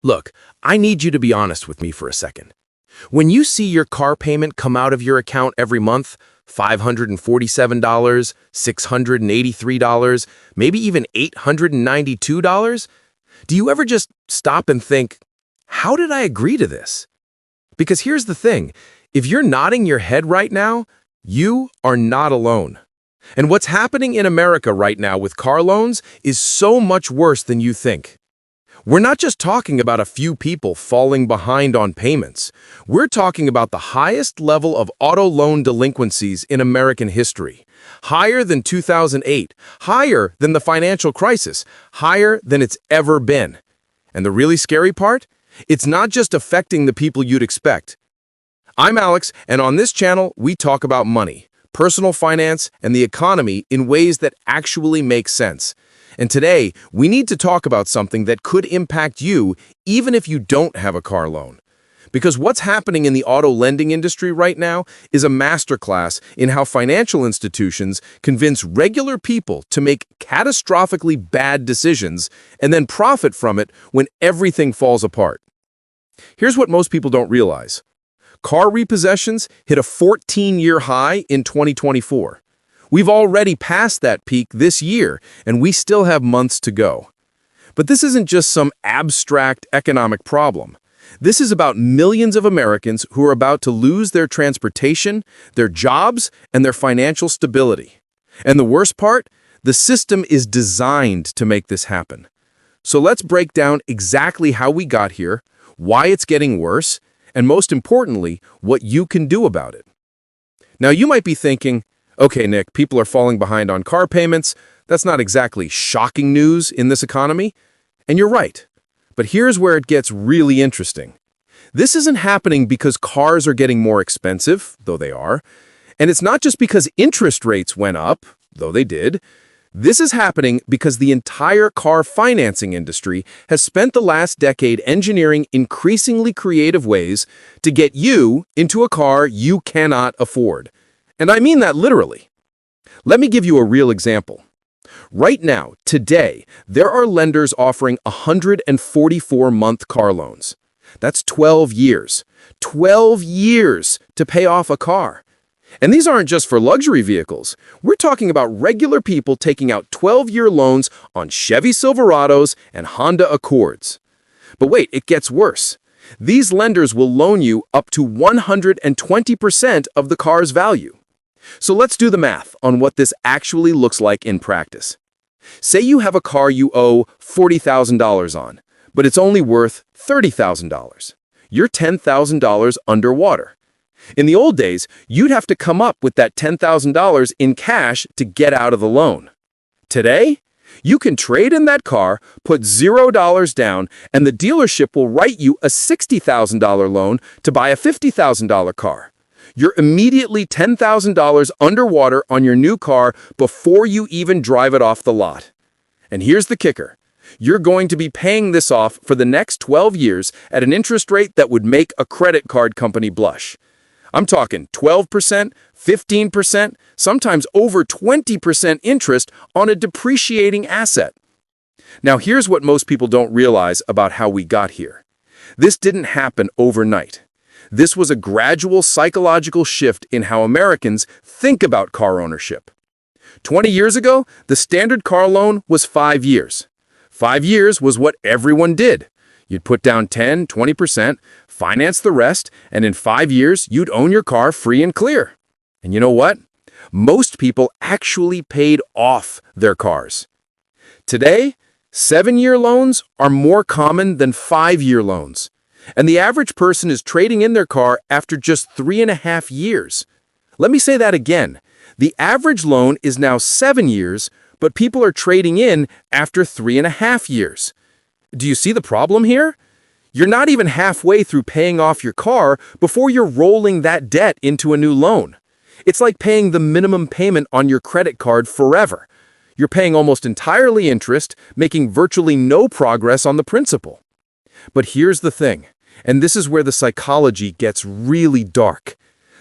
Look, I need you to be honest with me for a second. When you see your car payment come out of your account every month, $547, $683, maybe even $892, do you ever just stop and think, how did I agree to this? Because here's the thing, if you're nodding your head right now, you are not alone. And what's happening in America right now with car loans is so much worse than you think. We're not just talking about a few people falling behind on payments. We're talking about the highest level of auto loan delinquencies in American history. Higher than 2008, higher than the financial crisis, higher than it's ever been. And the really scary part? It's not just affecting the people you'd expect. I'm Alex, and on this channel, we talk about money, personal finance, and the economy in ways that actually make sense. And today, we need to talk about something that could impact you even if you don't have a car loan. Because what's happening in the auto lending industry right now is a masterclass in how financial institutions convince regular people to make catastrophically bad decisions and then profit from it when everything falls apart. Here's what most people don't realize. Car repossessions hit a 14-year high in 2024. We've already passed that peak this year, and we still have months to go. But this isn't just some abstract economic problem. This is about millions of Americans who are about to lose their transportation, their jobs, and their financial stability. And the worst part? The system is designed to make this happen. So let's break down exactly how we got here, why it's getting worse, and most importantly, what you can do about it. Now, you might be thinking, okay, Nick, people are falling behind on car payments. That's not exactly shocking news in this economy. And you're right. But here's where it gets really interesting. This isn't happening because cars are getting more expensive, though they are. And it's not just because interest rates went up, though they did. This is happening because the entire car financing industry has spent the last decade engineering increasingly creative ways to get you into a car you cannot afford. And I mean that literally. Let me give you a real example. Right now, today, there are lenders offering 144-month car loans. That's 12 years. 12 years to pay off a car. And these aren't just for luxury vehicles. We're talking about regular people taking out 12-year loans on Chevy Silverados and Honda Accords. But wait, it gets worse. These lenders will loan you up to 120% of the car's value. So let's do the math on what this actually looks like in practice. Say you have a car you owe $40,000 on, but it's only worth $30,000. You're $10,000 underwater. In the old days, you'd have to come up with that $10,000 in cash to get out of the loan. Today, you can trade in that car, put $0 down, and the dealership will write you a $60,000 loan to buy a $50,000 car. You're immediately $10,000 underwater on your new car before you even drive it off the lot. And here's the kicker. You're going to be paying this off for the next 12 years at an interest rate that would make a credit card company blush. I'm talking 12%, 15%, sometimes over 20% interest on a depreciating asset. Now, here's what most people don't realize about how we got here. This didn't happen overnight. This was a gradual psychological shift in how Americans think about car ownership. 20 years ago, the standard car loan was 5 years. 5 years was what everyone did. You'd put down 10, 20%, finance the rest, and in 5 years, you'd own your car free and clear. And you know what? Most people actually paid off their cars. Today, 7-year loans are more common than 5-year loans. And the average person is trading in their car after just 3.5 years. Let me say that again. The average loan is now 7 years, but people are trading in after 3.5 years. Do you see the problem here? You're not even halfway through paying off your car before you're rolling that debt into a new loan. It's like paying the minimum payment on your credit card forever. You're paying almost entirely interest, making virtually no progress on the principal. But here's the thing, and this is where the psychology gets really dark.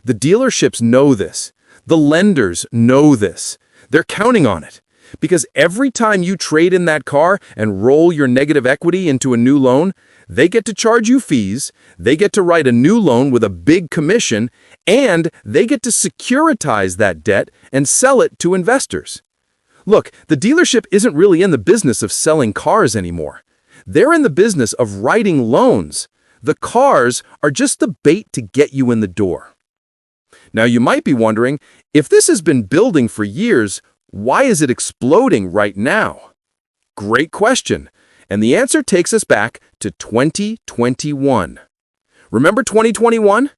The dealerships know this. The lenders know this. They're counting on it. Because every time you trade in that car and roll your negative equity into a new loan, they get to charge you fees, they get to write a new loan with a big commission, and they get to securitize that debt and sell it to investors. Look, the dealership isn't really in the business of selling cars anymore. They're in the business of writing loans. The cars are just the bait to get you in the door. Now, you might be wondering, if this has been building for years, why is it exploding right now? Great question. And the answer takes us back to 2021. Remember 2021?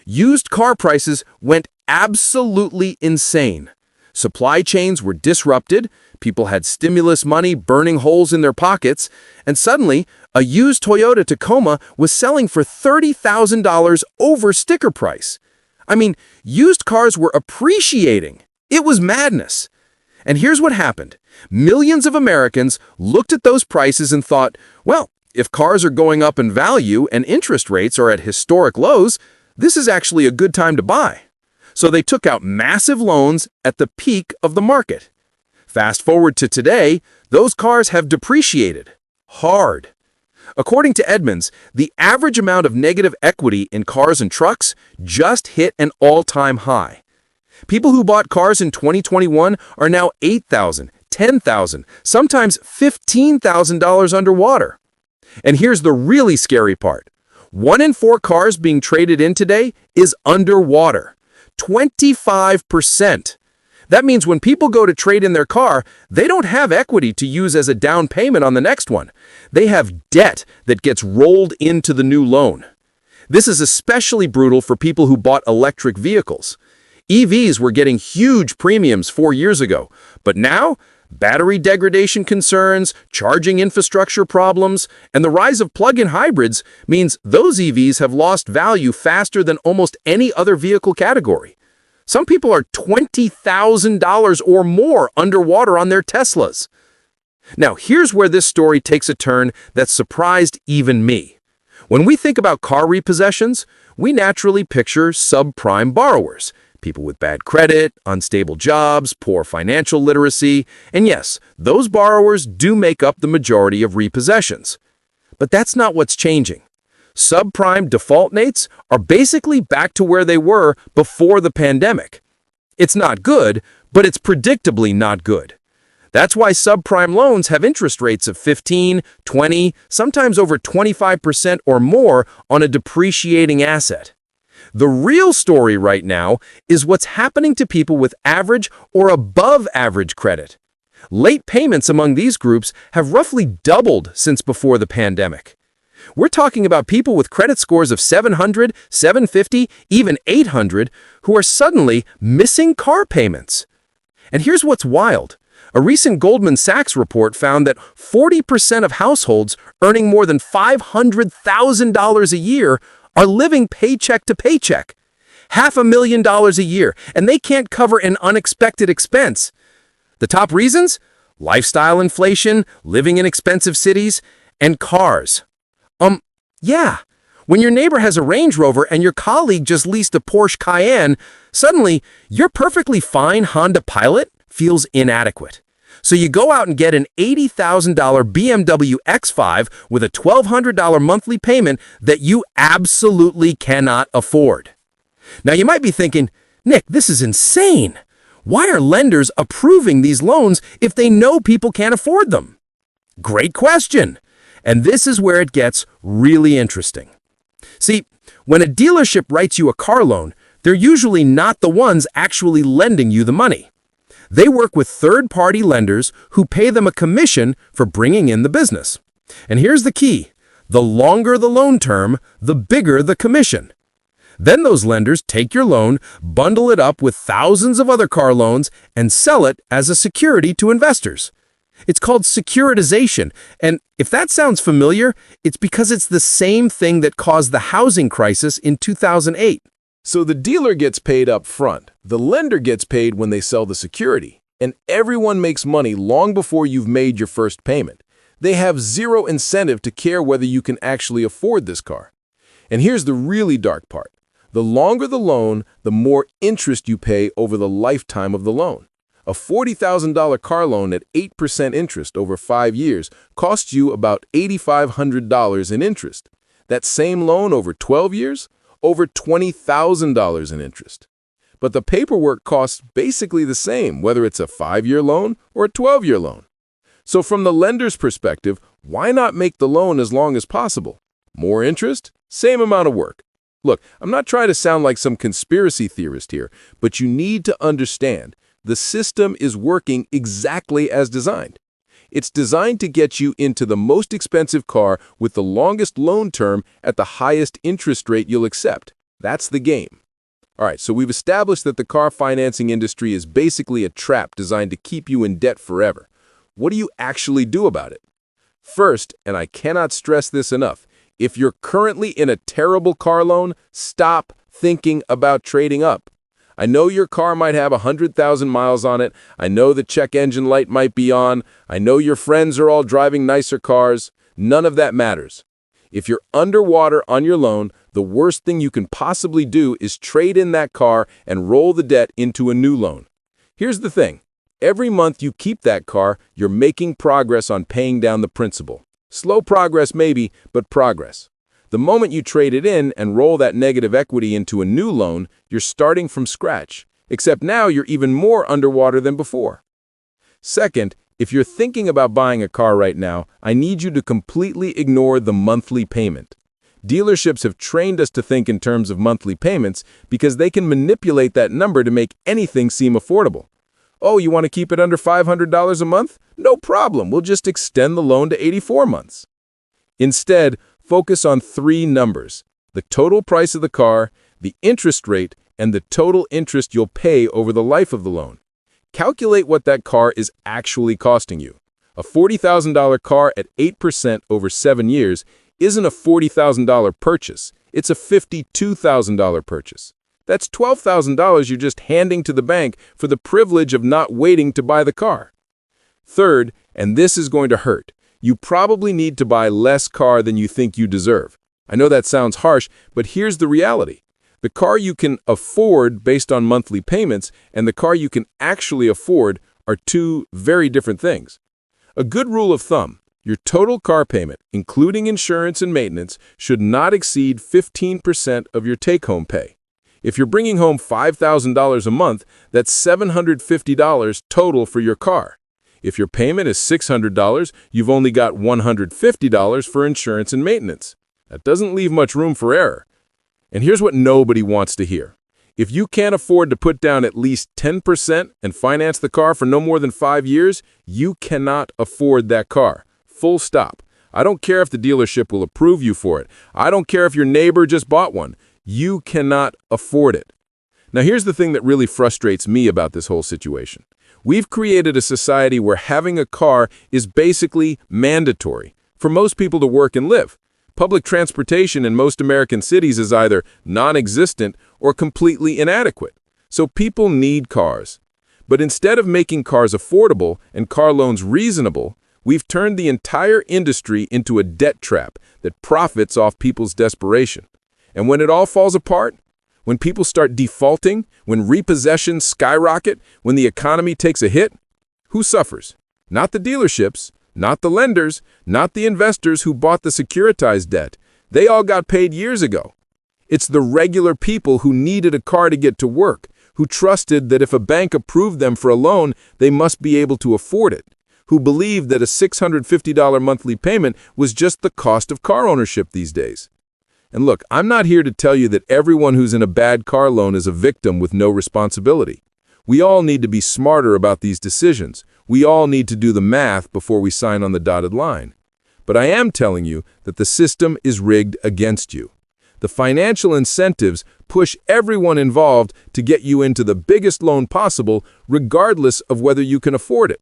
Used car prices went absolutely insane. Supply chains were disrupted, people had stimulus money burning holes in their pockets, and suddenly, a used Toyota Tacoma was selling for $30,000 over sticker price. I mean, used cars were appreciating. It was madness. And here's what happened. Millions of Americans looked at those prices and thought, well, if cars are going up in value and interest rates are at historic lows, this is actually a good time to buy. So they took out massive loans at the peak of the market. Fast forward to today, those cars have depreciated hard. According to Edmunds, the average amount of negative equity in cars and trucks just hit an all-time high. People who bought cars in 2021 are now $8,000, $10,000, sometimes $15,000 underwater. And here's the really scary part. 1 in 4 cars being traded in today is underwater. 25%. That means when people go to trade in their car, they don't have equity to use as a down payment on the next one. They have debt that gets rolled into the new loan. This is especially brutal for people who bought electric vehicles. EVs were getting huge premiums 4 years ago, but now battery degradation concerns, charging infrastructure problems, and the rise of plug-in hybrids means those EVs have lost value faster than almost any other vehicle category. Some people are $20,000 or more underwater on their Teslas. Now, here's where this story takes a turn that surprised even me. When we think about car repossessions, we naturally picture subprime borrowers, people with bad credit, unstable jobs, poor financial literacy, and yes, those borrowers do make up the majority of repossessions. But that's not what's changing. Subprime default rates are basically back to where they were before the pandemic. It's not good, but it's predictably not good. That's why subprime loans have interest rates of 15, 20, sometimes over 25% or more on a depreciating asset. The real story right now is what's happening to people with average or above average credit. Late payments among these groups have roughly doubled since before the pandemic. We're talking about people with credit scores of 700, 750, even 800 who are suddenly missing car payments. And here's what's wild. A recent Goldman Sachs report found that 40% of households earning more than $500,000 a year are living paycheck to paycheck. $500,000 a year, and they can't cover an unexpected expense. The top reasons? Lifestyle inflation, living in expensive cities, and cars. Yeah. When your neighbor has a Range Rover and your colleague just leased a Porsche Cayenne, suddenly your perfectly fine Honda Pilot feels inadequate. So you go out and get an $80,000 BMW X5 with a $1,200 monthly payment that you absolutely cannot afford. Now you might be thinking, Nick, this is insane. Why are lenders approving these loans if they know people can't afford them? Great question. And this is where it gets really interesting. See, when a dealership writes you a car loan, they're usually not the ones actually lending you the money. They work with third-party lenders who pay them a commission for bringing in the business. And here's the key. The longer the loan term, the bigger the commission. Then those lenders take your loan, bundle it up with thousands of other car loans, and sell it as a security to investors. It's called securitization, and if that sounds familiar, it's because it's the same thing that caused the housing crisis in 2008. So the dealer gets paid up front, the lender gets paid when they sell the security, and everyone makes money long before you've made your first payment. They have zero incentive to care whether you can actually afford this car. And here's the really dark part. The longer the loan, the more interest you pay over the lifetime of the loan. A $40,000 car loan at 8% interest over 5 years costs you about $8,500 in interest. That same loan over 12 years? Over $20,000 in interest. But the paperwork costs basically the same, whether it's a 5-year loan or a 12-year loan. So from the lender's perspective, why not make the loan as long as possible? More interest, same amount of work. Look, I'm not trying to sound like some conspiracy theorist here, but you need to understand the system is working exactly as designed. It's designed to get you into the most expensive car with the longest loan term at the highest interest rate you'll accept. That's the game. All right, so we've established that the car financing industry is basically a trap designed to keep you in debt forever. What do you actually do about it? First, and I cannot stress this enough, if you're currently in a terrible car loan, stop thinking about trading up. I know your car might have 100,000 miles on it. I know the check engine light might be on. I know your friends are all driving nicer cars. None of that matters. If you're underwater on your loan, the worst thing you can possibly do is trade in that car and roll the debt into a new loan. Here's the thing. Every month you keep that car, you're making progress on paying down the principal. Slow progress maybe, but progress. The moment you trade it in and roll that negative equity into a new loan, you're starting from scratch, except now you're even more underwater than before. Second, if you're thinking about buying a car right now, I need you to completely ignore the monthly payment. Dealerships have trained us to think in terms of monthly payments because they can manipulate that number to make anything seem affordable. Oh, you want to keep it under $500 a month? No problem, we'll just extend the loan to 84 months. Instead, focus on 3 numbers: the total price of the car, the interest rate, and the total interest you'll pay over the life of the loan. Calculate what that car is actually costing you. A $40,000 car at 8% over 7 years isn't a $40,000 purchase. It's a $52,000 purchase. That's $12,000 you're just handing to the bank for the privilege of not waiting to buy the car. Third, and this is going to hurt, you probably need to buy less car than you think you deserve. I know that sounds harsh, but here's the reality. The car you can afford based on monthly payments and the car you can actually afford are 2 very different things. A good rule of thumb: your total car payment, including insurance and maintenance, should not exceed 15% of your take-home pay. If you're bringing home $5,000 a month, that's $750 total for your car. If your payment is $600, you've only got $150 for insurance and maintenance. That doesn't leave much room for error. And here's what nobody wants to hear. If you can't afford to put down at least 10% and finance the car for no more than 5 years, you cannot afford that car. Full stop. I don't care if the dealership will approve you for it. I don't care if your neighbor just bought one. You cannot afford it. Now here's the thing that really frustrates me about this whole situation. We've created a society where having a car is basically mandatory for most people to work and live. Public transportation in most American cities is either non-existent or completely inadequate. So people need cars. But instead of making cars affordable and car loans reasonable, we've turned the entire industry into a debt trap that profits off people's desperation. And when it all falls apart, when people start defaulting, when repossessions skyrocket, when the economy takes a hit, who suffers? Not the dealerships, not the lenders, not the investors who bought the securitized debt. They all got paid years ago. It's the regular people who needed a car to get to work, who trusted that if a bank approved them for a loan, they must be able to afford it, who believed that a $650 monthly payment was just the cost of car ownership these days. And look, I'm not here to tell you that everyone who's in a bad car loan is a victim with no responsibility. We all need to be smarter about these decisions. We all need to do the math before we sign on the dotted line. But I am telling you that the system is rigged against you. The financial incentives push everyone involved to get you into the biggest loan possible, regardless of whether you can afford it.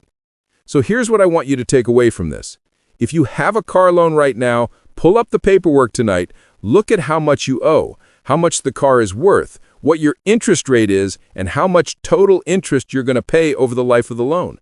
So here's what I want you to take away from this. If you have a car loan right now, pull up the paperwork tonight, look at how much you owe, how much the car is worth, what your interest rate is, and how much total interest you're going to pay over the life of the loan.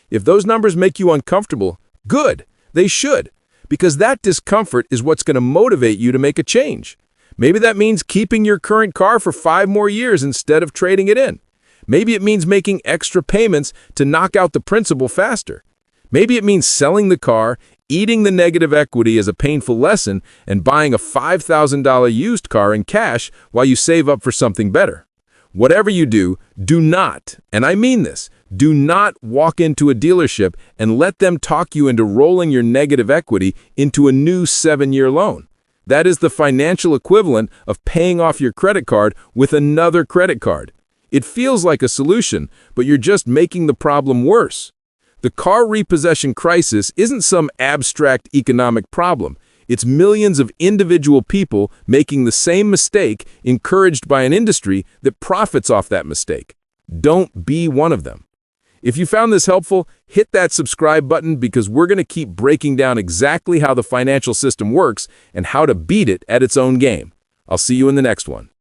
If those numbers make you uncomfortable, good, they should, because that discomfort is what's going to motivate you to make a change. Maybe that means keeping your current car for 5 more years instead of trading it in. Maybe it means making extra payments to knock out the principal faster. Maybe it means selling the car, eating the negative equity as a painful lesson, and buying a $5,000 used car in cash while you save up for something better. Whatever you do, do not, and I mean this, do not walk into a dealership and let them talk you into rolling your negative equity into a new 7-year loan. That is the financial equivalent of paying off your credit card with another credit card. It feels like a solution, but you're just making the problem worse. The car repossession crisis isn't some abstract economic problem. It's millions of individual people making the same mistake, encouraged by an industry that profits off that mistake. Don't be one of them. If you found this helpful, hit that subscribe button because we're going to keep breaking down exactly how the financial system works and how to beat it at its own game. I'll see you in the next one.